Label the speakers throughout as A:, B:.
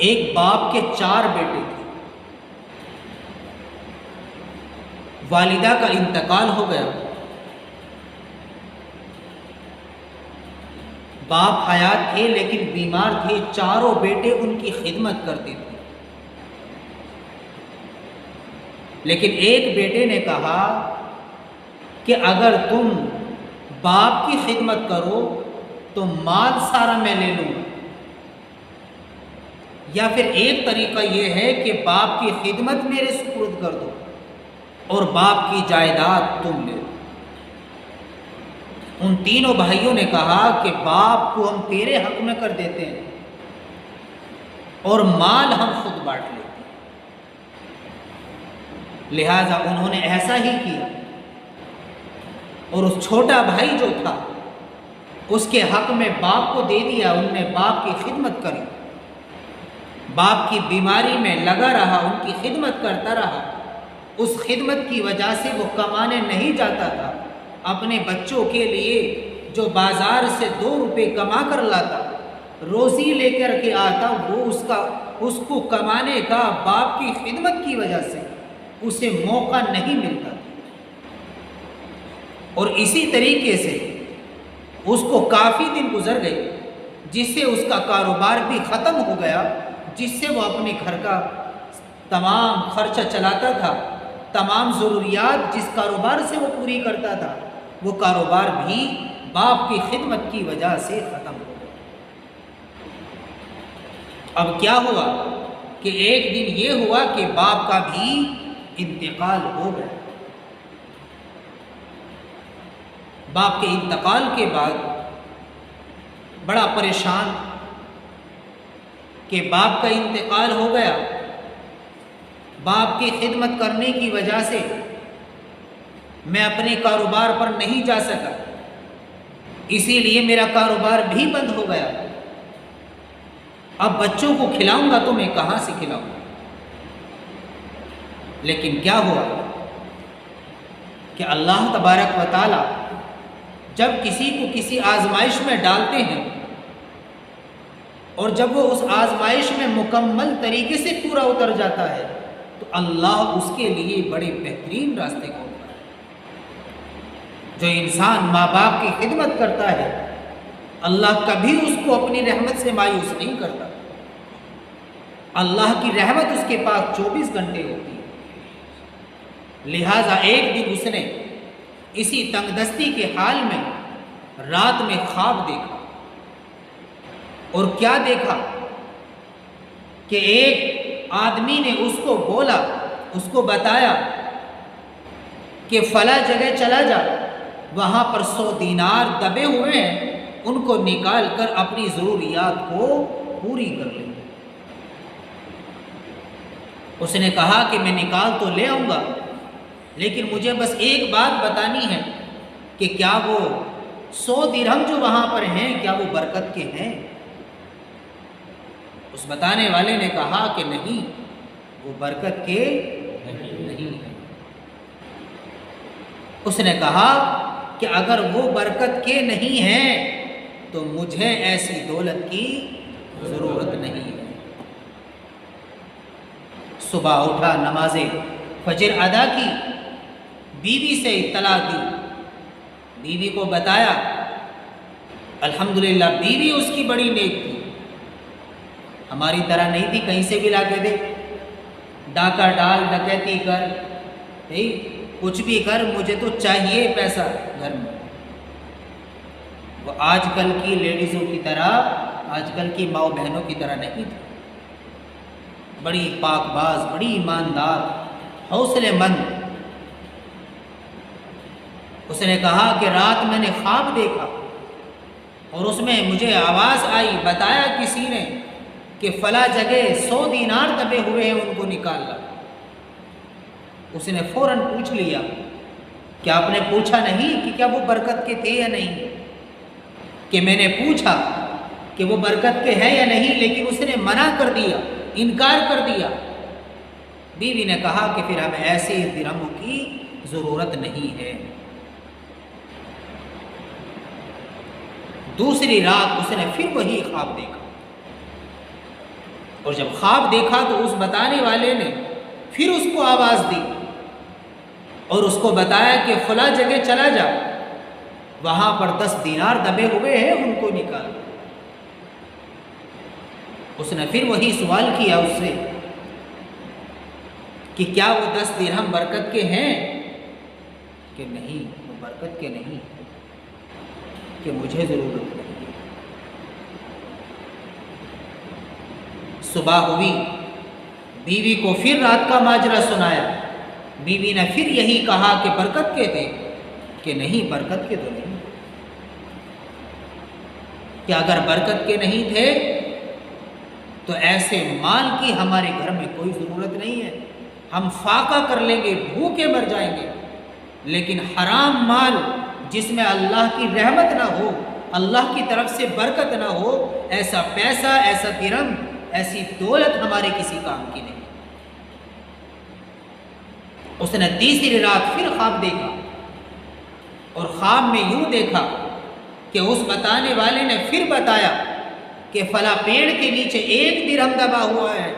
A: ایک باپ کے 4 بیٹے تھے۔ والدہ کا انتقال ہو گیا۔ باپ حیات تھے لیکن بیمار تھے۔ چاروں بیٹے ان کی خدمت کرتے تھے، لیکن ایک بیٹے نے کہا کہ اگر تم باپ کی خدمت کرو تو مال سارا میں لے لوں گا، یا پھر ایک طریقہ یہ ہے کہ باپ کی خدمت میرے سپرد کر دو اور باپ کی جائیداد تم لے لو۔ ان تینوں بھائیوں نے کہا کہ باپ کو ہم تیرے حق میں کر دیتے ہیں اور مال ہم خود بانٹ لیتے ہیں۔ لہٰذا انہوں نے ایسا ہی کیا، اور اس چھوٹا بھائی جو تھا اس کے حق میں باپ کو دے دیا۔ انہوں نے باپ کی خدمت کری، باپ کی بیماری میں لگا رہا، ان کی خدمت کرتا رہا۔ اس خدمت کی وجہ سے وہ کمانے نہیں جاتا تھا، اپنے بچوں کے لیے جو بازار سے 2 روپے کما کر لاتا، روزی لے کر کے آتا، وہ اس کو کمانے کا باپ کی خدمت کی وجہ سے اسے موقع نہیں ملتا تھا۔ اور اسی طریقے سے اس کو کافی دن گزر گئے جس سے اس کا کاروبار بھی ختم ہو گیا، جس سے وہ اپنے گھر کا تمام خرچہ چلاتا تھا، تمام ضروریات جس کاروبار سے وہ پوری کرتا تھا، وہ کاروبار بھی باپ کی خدمت کی وجہ سے ختم ہو گیا۔ اب کیا ہوا کہ ایک دن یہ ہوا کہ باپ کا بھی انتقال ہو گیا۔ باپ کے انتقال کے بعد بڑا پریشان کہ باپ کا انتقال ہو گیا، باپ کی خدمت کرنے کی وجہ سے میں اپنے کاروبار پر نہیں جا سکا، اسی لیے میرا کاروبار بھی بند ہو گیا۔ اب بچوں کو کھلاؤں گا تو میں کہاں سے کھلاؤں گا؟ لیکن کیا ہوا کہ اللہ تبارک و تعالی جب کسی کو کسی آزمائش میں ڈالتے ہیں اور جب وہ اس آزمائش میں مکمل طریقے سے پورا اتر جاتا ہے تو اللہ اس کے لیے بڑے بہترین راستے کھولتا ہے۔ جو انسان ماں باپ کی خدمت کرتا ہے، اللہ کبھی اس کو اپنی رحمت سے مایوس نہیں کرتا۔ اللہ کی رحمت اس کے پاس 24 گھنٹے ہوتی ہے۔ لہٰذا ایک دن اس نے اسی تنگ دستی کے حال میں رات میں خواب دیکھا، اور کیا دیکھا کہ ایک آدمی نے اس کو بولا، اس کو بتایا کہ فلاں جگہ چلا جا، وہاں پر 100 دینار دبے ہوئے ہیں، ان کو نکال کر اپنی ضروریات کو پوری کر لیں۔ اس نے کہا کہ میں نکال تو لے آؤں گا، لیکن مجھے بس ایک بات بتانی ہے کہ کیا وہ 100 درہم جو وہاں پر ہیں کیا وہ برکت کے ہیں؟ اس بتانے والے نے کہا کہ نہیں، وہ برکت کے نہیں ہیں۔ اس نے کہا کہ اگر وہ برکت کے نہیں ہیں تو مجھے ایسی دولت کی ضرورت نہیں ہے۔ صبح اٹھا، نماز فجر ادا کی، بیوی سے اطلاع دی، بیوی کو بتایا۔ الحمدللہ بیوی اس کی بڑی نیک تھی، ہماری طرح نہیں تھی کہیں سے بھی لا کے دے، ڈاکہ ڈال، ڈکیتی کر، کچھ بھی کر، مجھے تو چاہیے پیسہ گھر میں۔ وہ آج کل کی لیڈیزوں کی طرح، آج کل کی ماؤں بہنوں کی طرح نہیں تھی، بڑی پاک باز، بڑی ایماندار، حوصلے مند۔ اس نے کہا کہ رات میں نے خواب دیکھا اور اس میں مجھے آواز آئی، بتایا کسی نے کہ فلاں جگہ 100 دینار دبے ہوئے ہیں، ان کو نکال لا۔ اس نے فوراً پوچھ لیا، کیا آپ نے پوچھا نہیں کہ کیا وہ برکت کے تھے یا نہیں؟ کہ میں نے پوچھا کہ وہ برکت کے ہیں یا نہیں، لیکن اس نے منع کر دیا، انکار کر دیا۔ بیوی نے کہا کہ پھر ہمیں ایسے درہموں کی ضرورت نہیں ہے۔ دوسری رات اس نے پھر وہی خواب دیکھا، اور جب خواب دیکھا تو اس بتانے والے نے پھر اس کو آواز دی اور اس کو بتایا کہ فلاں جگہ چلا جا، وہاں پر 10 دینار دبے ہوئے ہیں، ان کو نکال۔ اس نے پھر وہی سوال کیا اس سے کہ کیا وہ 10 درہم برکت کے ہیں؟ کہ نہیں، وہ برکت کے نہیں، کہ مجھے ضرورت نہیں۔ صبح ہوئی، بیوی کو پھر رات کا ماجرا سنایا، بیوی نے پھر یہی کہا کہ برکت کے تھے؟ کہ نہیں، برکت کے تو نہیں۔ کہ اگر برکت کے نہیں تھے تو ایسے مال کی ہمارے گھر میں کوئی ضرورت نہیں ہے، ہم فاقہ کر لیں گے، بھوکے مر جائیں گے، لیکن حرام مال جس میں اللہ کی رحمت نہ ہو، اللہ کی طرف سے برکت نہ ہو، ایسا پیسہ، ایسا درہم، ایسی دولت ہمارے کسی کام کی نہیں۔ اس نے تیسری رات پھر خواب دیکھا، اور خواب میں یوں دیکھا کہ اس بتانے والے نے پھر بتایا کہ فلاں پیڑ کے نیچے 1 درہم دبا ہوا ہے،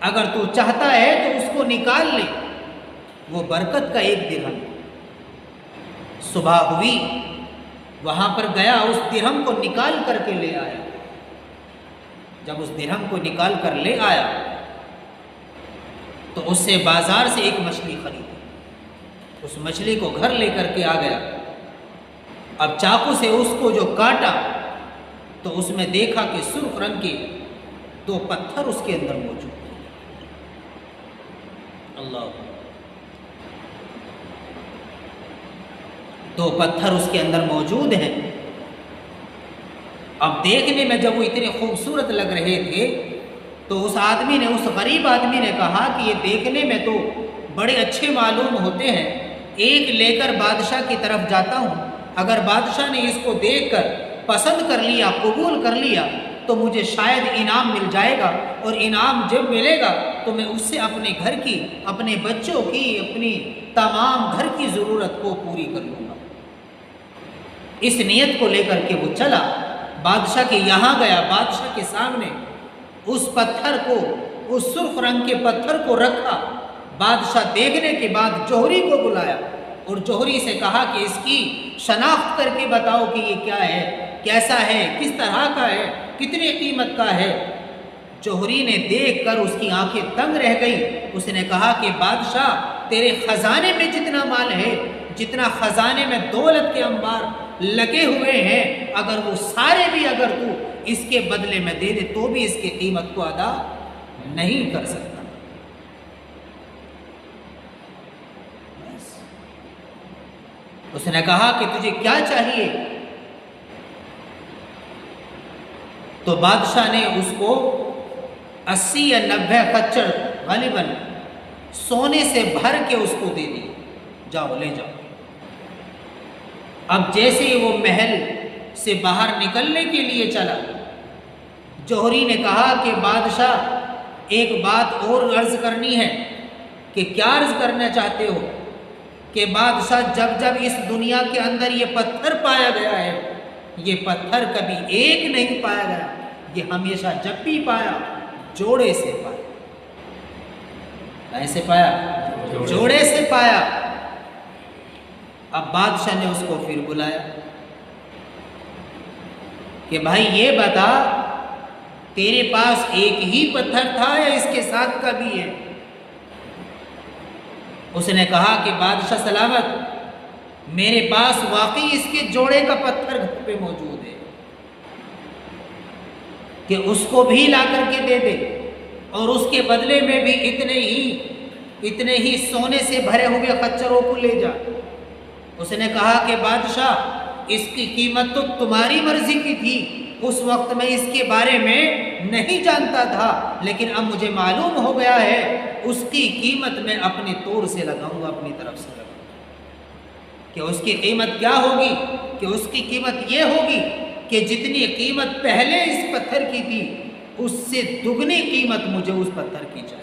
A: اگر تو چاہتا ہے تو اس کو نکال لے، وہ برکت کا 1 درہم۔ صبح ہوئی، وہاں پر گیا، اس درہم کو نکال کر کے لے آیا۔ جب اس درہم کو نکال کر لے آیا تو اس سے بازار سے ایک مچھلی خریدی، اس مچھلی کو گھر لے کر کے آ گیا۔ اب چاقو سے اس کو جو کاٹا تو اس میں دیکھا کہ سرخ رنگ کے 2 پتھر اس کے اندر موجود ہیں۔ اللہ، 2 پتھر اس کے اندر موجود ہیں۔ اب دیکھنے میں جب وہ اتنے خوبصورت لگ رہے تھے تو اس آدمی نے، اس غریب آدمی نے کہا کہ یہ دیکھنے میں تو بڑے اچھے معلوم ہوتے ہیں، ایک لے کر بادشاہ کی طرف جاتا ہوں، اگر بادشاہ نے اس کو دیکھ کر پسند کر لیا، قبول کر لیا تو مجھے شاید انعام مل جائے گا، اور انعام جب ملے گا تو میں اس سے اپنے گھر کی، اپنے بچوں کی، اپنی تمام گھر کی ضرورت کو پوری کر لوں گا۔ اس نیت کو لے کر کے وہ چلا، بادشاہ کے یہاں گیا، بادشاہ کے سامنے اس پتھر کو، اس سرخ رنگ کے پتھر کو رکھا۔ بادشاہ دیکھنے کے بعد جوہری کو بلایا اور جوہری سے کہا کہ اس کی شناخت کر کے بتاؤ کہ یہ کیا ہے، کیسا ہے، کس طرح کا ہے، کتنی قیمت کا ہے۔ جوہری نے دیکھ کر اس کی آنکھیں تنگ رہ گئی، اس نے کہا کہ بادشاہ، تیرے خزانے میں جتنا مال ہے، جتنا خزانے میں دولت کے انبار لگے ہوئے ہیں، اگر وہ سارے بھی اگر تو اس کے بدلے میں دے دے تو بھی اس کی قیمت کو ادا نہیں کر سکتا۔ اس نے کہا کہ تجھے کیا چاہیے؟ تو بادشاہ نے اس کو 80 یا 90 خچر غالباً سونے سے بھر کے اس کو دے دی، جاؤ لے جاؤ۔ اب جیسے ہی وہ محل سے باہر نکلنے کے لیے چلا، جوہری نے کہا کہ بادشاہ، ایک بات اور عرض کرنی ہے۔ کہ کیا عرض کرنا چاہتے ہو؟ کہ بادشاہ، جب جب اس دنیا کے اندر یہ پتھر پایا گیا ہے، یہ پتھر کبھی ایک نہیں پایا گیا، یہ ہمیشہ جب بھی پایا جوڑے سے پایا۔ کیسے پایا؟ جوڑے سے پایا۔ اب بادشاہ نے اس کو پھر بلایا کہ بھائی یہ بتا، تیرے پاس ایک ہی پتھر تھا یا اس کے ساتھ کا بھی ہے؟ اس نے کہا کہ بادشاہ سلامت، میرے پاس واقعی اس کے جوڑے کا پتھر گھر پہ موجود ہے، کہ اس کو بھی لا کر کے دے دے، اور اس کے بدلے میں بھی اتنے ہی سونے سے بھرے ہوئے خچروں کو لے جا۔ اس نے کہا کہ بادشاہ، اس کی قیمت تو تمہاری مرضی کی تھی، اس وقت میں اس کے بارے میں نہیں جانتا تھا، لیکن اب مجھے معلوم ہو گیا ہے، اس کی قیمت میں اپنے طور سے لگاؤں گا، اپنی طرف سے لگاؤں گا۔ کہ اس کی قیمت کیا ہوگی؟ کہ اس کی قیمت یہ ہوگی کہ جتنی قیمت پہلے اس پتھر کی تھی، اس سے دگنی قیمت مجھے اس پتھر کی چاہیے۔